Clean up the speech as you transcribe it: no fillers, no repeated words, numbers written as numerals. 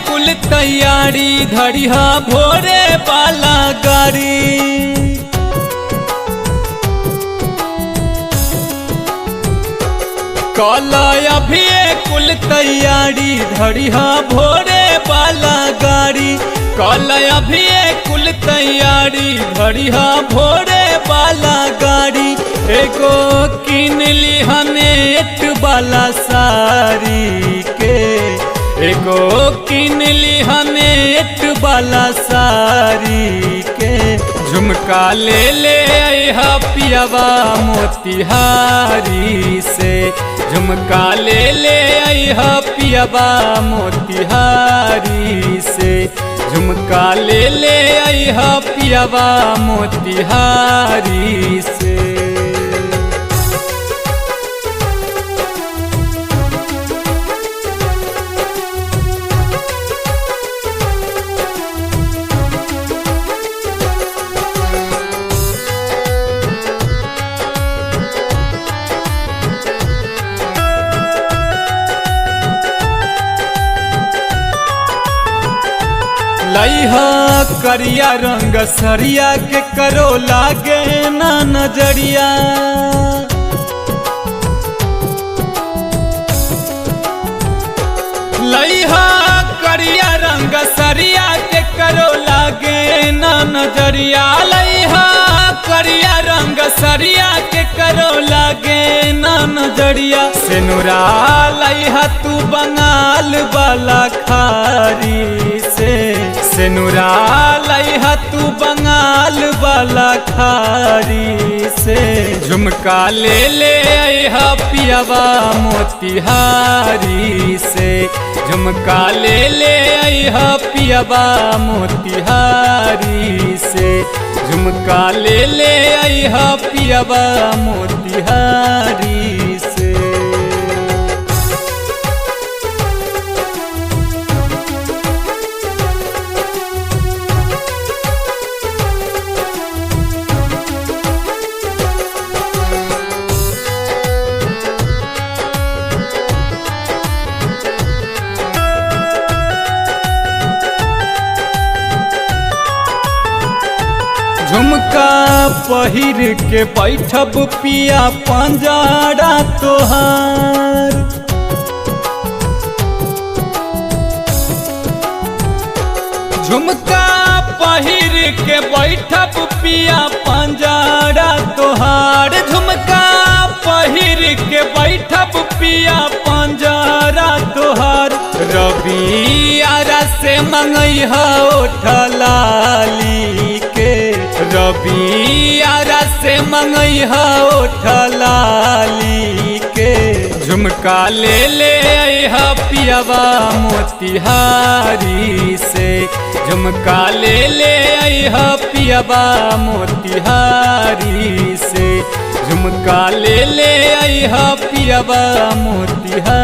कुल तैयारी धरिहा भोरे वाला गाड़ी। कल अभी कुल तैयारी धरिहा भोरे वाला गाड़ी। कल अभी कुल तैयारी धरिहा भोरे वाला गाड़ी। एगो किन लिहा नेट वाला साड़ी के। एगो किन लिहा नेट वाला साड़ी के। झुमका ले आइहा पियावा मोतिहारी से। झुमका ले आइहा पियावा मोतिहारी से। झुमका ले आइहा पियावा मोतिहारी से। लइहा करिया रंग सरिया के करो लागे ना नजरिया। लइहा करिया रंग सरिया के करो लागे ना नजरिया। लइहा करिया रंग सरिया के करो लागे ना नजरिया। सेनुरा लइहा तू बंगाल वाला खारी से। सेनुरा लइहा तू बंगाल वाला खारी से। झुमका ले आइहा पियावा मोतिहारी से। झुमका ले आइहा पियावा मोतिहारी से। झुमका ले आइहा पियावा मोतिहारी से। झुमका पहिर के बैठब पिया पंजरा तोहार। झुमका पहिर के बैठब पिया पंजरा तोहार। झुमका पहिर के बैठब पिया पंजरा तोहार। रवि आरा से मंगैहा ओठलाली के। रवि आरा से मंगैहा ओठलाली के। झुमका ले आइहा पियावा मोतिहारी से। झुमका ले आइहा पियावा मोतिहारी से। झुमका ले आइहा पियावा मोतिहारी।